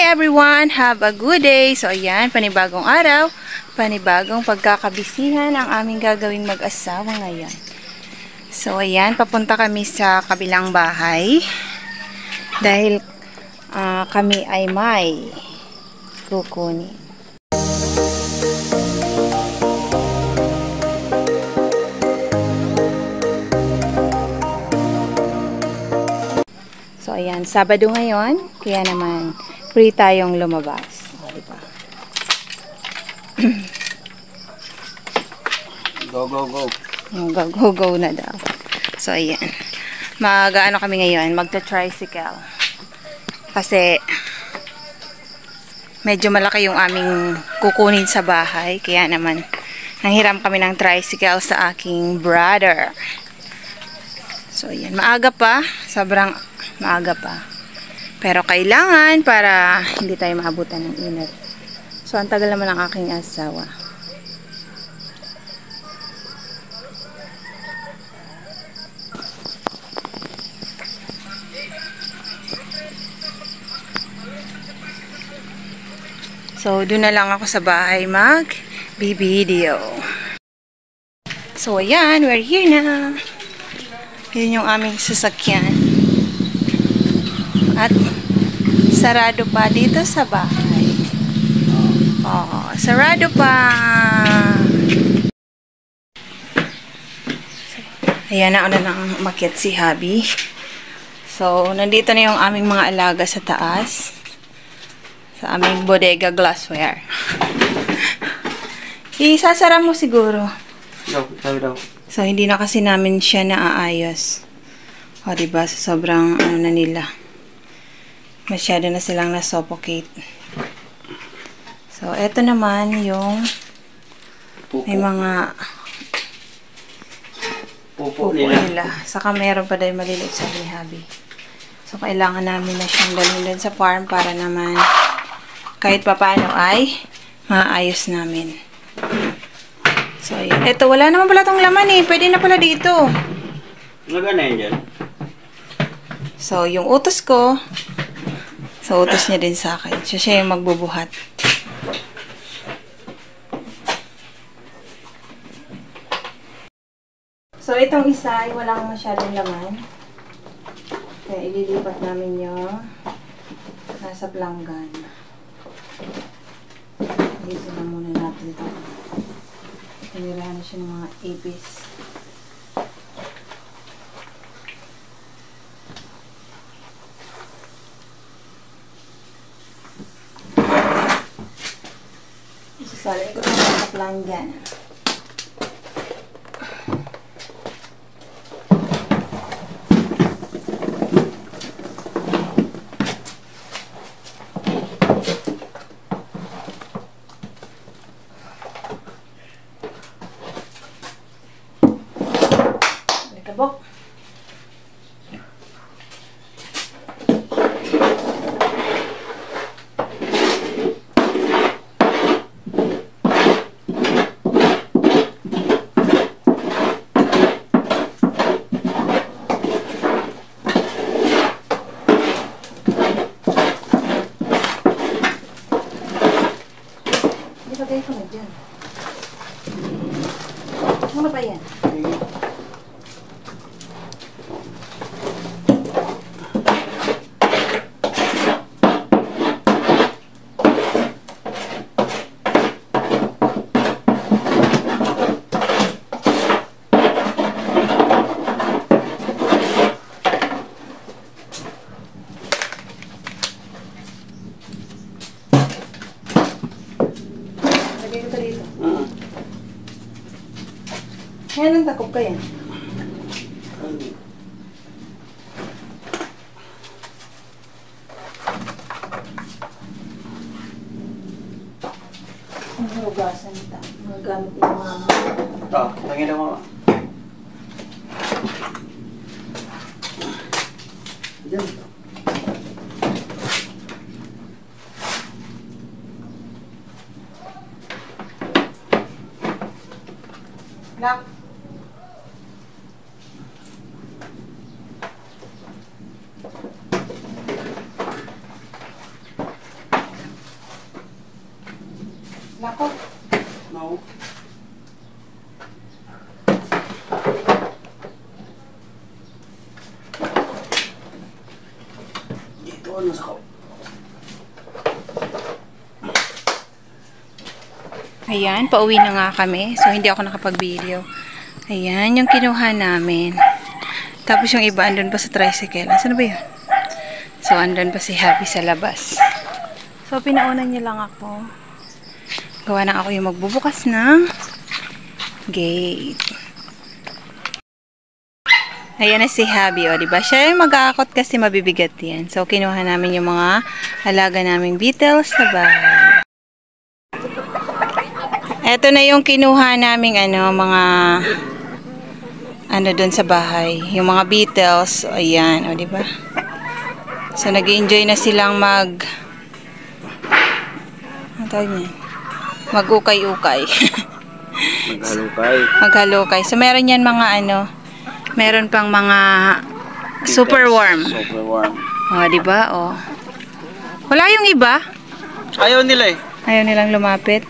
everyone! Have a good day! So ayan, panibagong araw, panibagong pagkakabisihan ang aming gagawing mag-asawa ngayon. So ayan, papunta kami sa kabilang bahay dahil kami ay may kukunin. So ayan, Sabado ngayon, kaya naman free tayong lumabas. O, diba? Go, go, go. Go, go, go na daw. So ayan, mag-ano kami ngayon, magta-tricycle. Kasi medyo malaki yung aming kukunin sa bahay, kaya naman nanghiram kami ng tricycle sa aking brother. So ayan, maaga pa, sobrang maaga pa. Pero kailangan para hindi tayo maabutan ng init. So, ang tagal naman ng aking asawa. So, doon na lang ako sa bahay mag-video. So, ayan, we're here na. Yun yung aming sasakyan. At sarado pa dito sa bahay. Oh, sarado pa. Ayan na, nang umakyat si Habi. So, nandito na yung aming mga alaga sa taas. Sa aming bodega glassware. Isasara mo siguro. Daw. So, hindi na kasi namin siya naaayos. O, diba? So, sobrang ano na nila. Masyado na silang na-suffocate. So, eto naman yung may mga pupo nila. Saka meron pa dahil maliliit sa ni Habi. So, kailangan namin na siyang dalhin dun sa farm para naman kahit papano ay maayos namin. So, ayan. Eto, wala naman pala tong laman eh. Pwede na pala dito. Nagana yan dyan? So, yung utos ko, so, utos niya din sa akin. Siya yung magbubuhat. So, itong isa ay walang masyadong laman. Kaya ililipat namin yung nasa planggan. Isa na muna natin ito. Tinirahan na siya ng mga ipis. Isasalin ko ito sa planggan. Bok. Ilagay ko na dyan. Ano ba yan? Ngayon ang takop ka yan. Ang hugasan ito. Mga gamit yung mama. Tangin na mama. Diyan. Lock. Nako. No. Dito ano sa ko. Ayan, pauwi na nga kami. So, hindi ako nakapag-video. Ayan, yung kinuha namin. Tapos yung iba, andun pa sa tricycle. Saan ba yun? So, andun pa si Happy sa labas. So, pinauna niya lang ako. Gawa na ako yung magbubukas ng gate. Ayan na si Happy, o, diba? Siya yung mag-aakot kasi mabibigat yan. So, kinuha namin yung mga alaga naming beetles sa bahay. Ito na yung kinuha naming mga doon sa bahay. Yung mga beetles. So, ayan, o, diba? So, nag-enjoy na silang ano tawag niyan? Mag-ukay-ukay. Maghalukay. Maghalukay. So, meron yan mga meron pang mga super worm. Super worm. O, diba? O. Wala yung iba. Ayaw nila eh. Ayaw nilang lumapit.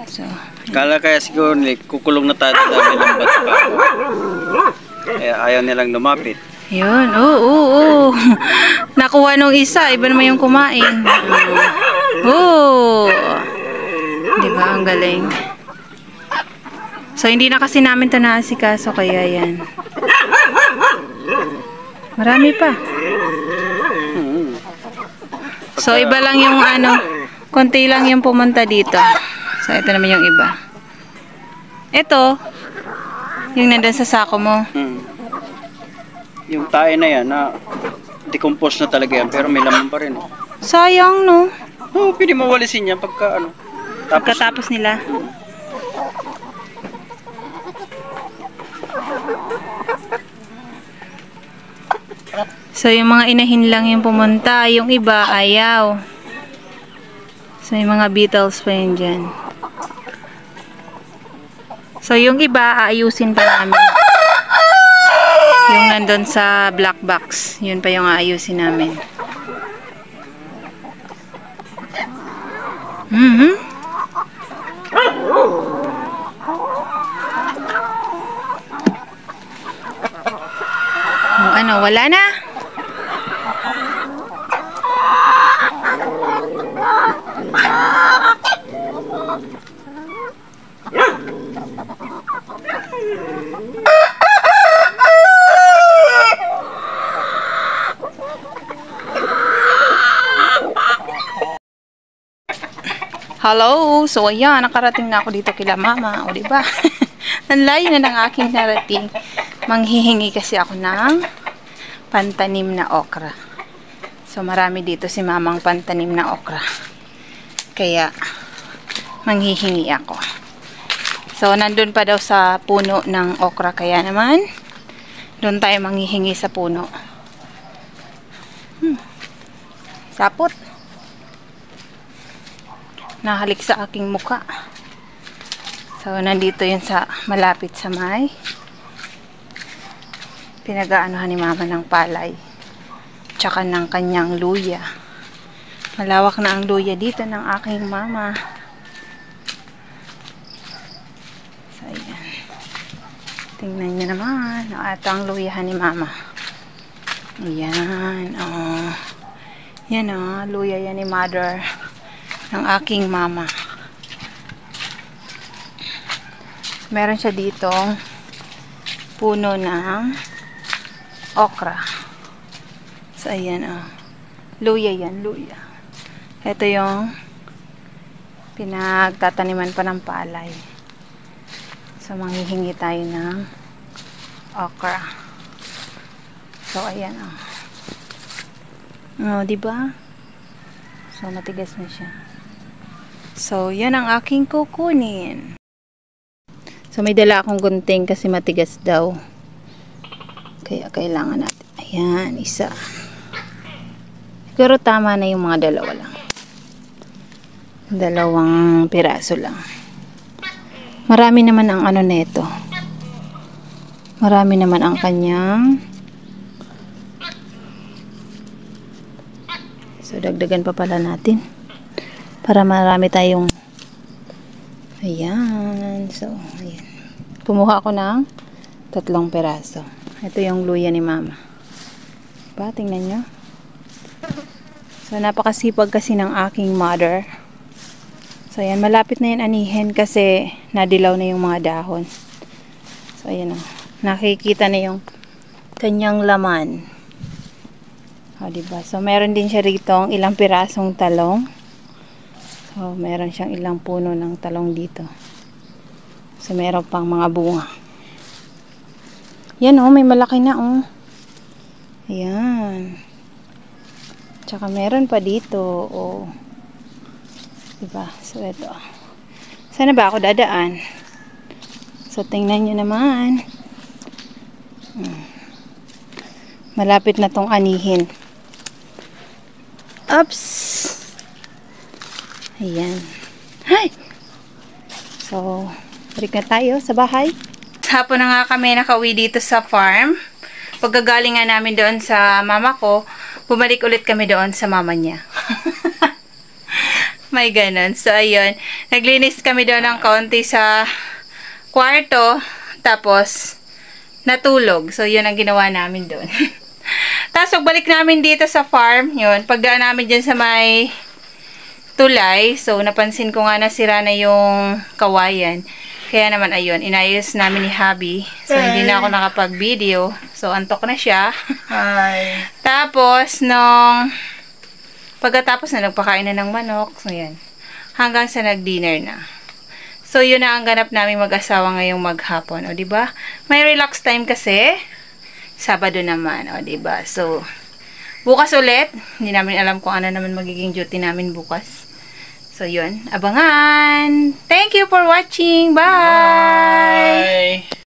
So, Kala kaya siguro kukulong na tayo dahil lambat pa. Kaya ayaw nilang lumapit. yun. Oo. Nakuha nung isa. Iba naman yung kumain. Oo. Diba? Ang galing. So, hindi na kasi namin ito naasikaso. Kaya yan. Marami pa. So, iba lang yung konti lang yung pumunta dito. So, ito naman yung iba. Ito, yung nandun sa sako mo. Yung tae na yan, decompose na talaga yan, pero may laman pa rin. Sayang, no? Oo, pwede mawalisin yan pagka Pagkatapos nila. So, yung mga inahin lang yung pumunta. Yung iba, ayaw. So, yung mga beetles pa yun dyan. So, yung iba, aayusin pa namin. Yung nandun sa black box. Yun pa yung aayusin namin. Wala na. Hello! So, ayan, nakarating na ako dito kila mama. O, diba? Ang layo na ng aking narating. Manghihingi kasi ako ng pantanim na okra. So, marami dito si mamang pantanim na okra. Kaya, manghihingi ako. So, nandun pa daw sa puno ng okra. Kaya naman, doon tayo manghihingi sa puno. Sapot. Nahalik sa aking muka. So, nandito yun sa malapit sa may pinag-aanuhan ni mama ng palay. Tsaka ng kanyang luya. Malawak na ang luya dito ng aking mama. So, ayan. Tingnan nyo naman. Ito ang luyahan ni mama. Ayan. Oh. Yan oh. Luya yan ni mother. Ng aking mama. Meron siya ditong puno ng okra. So, ayan, oh. Luya yan, luya. Ito yung pinagtataniman pa ng palay. So, manghihingi tayo ng okra. So, ayan, oh. Oh, diba? So, matigas na siya. So, yan ang aking kukunin. So, may dala akong gunting kasi matigas daw. Kaya, kailangan natin. Ayan, isa. Siguro tama na yung mga dalawa lang. Dalawang piraso lang. Marami naman ang neto. Marami naman ang kanyang. So, dagdagan pa pala natin. Para marami tayong ayan. So, ayan. Kumuha ako ng 3 peraso. Ito yung luya ni mama. Diba? Tingnan nyo. So, napakasipag kasi ng aking mother. So, ayan. Malapit na yan anihin kasi nadilaw na yung mga dahon. So, ayan o. Nakikita na yung kanyang laman. O, diba? So, meron din siya rito ilang pirasong talong. So, meron siyang ilang puno ng talong dito. So, meron pang mga bunga. Yan o, may malaki na o. Ayan. Tsaka meron pa dito o. Diba? So, ito. Sana ba ako dadaan? So, tingnan nyo naman. Malapit na tong anihin. Oops! Ayan. Hi! So, balik na tayo sa bahay. Hapon na nga kami nakauwi dito sa farm. Pagkagaling nga namin doon sa mama ko, bumalik ulit kami doon sa mama niya. May ganun. So, ayun. Naglinis kami doon ng kaunti sa kwarto. Tapos, natulog. So, yun ang ginawa namin doon. Tapos, pagbalik namin dito sa farm, yun, pagdaan namin dyan sa may tulay, so, napansin ko nga nasira na yung kawayan. Kaya naman, ayun, inayos namin ni Habi. So, hindi na ako nakapag-video. So, antok na siya. Hi! Tapos, pagkatapos na nagpakain na ng manok, so, yan, hanggang sa nag-dinner na. So, yun na ang ganap namin mag-asawa ngayong maghapon. O, diba? May relax time kasi. Sabado naman, o, diba? So, bukas ulit. Hindi namin alam kung ano naman magiging duty namin bukas. So, yun. Abangan! Thank you for watching! Bye! Bye!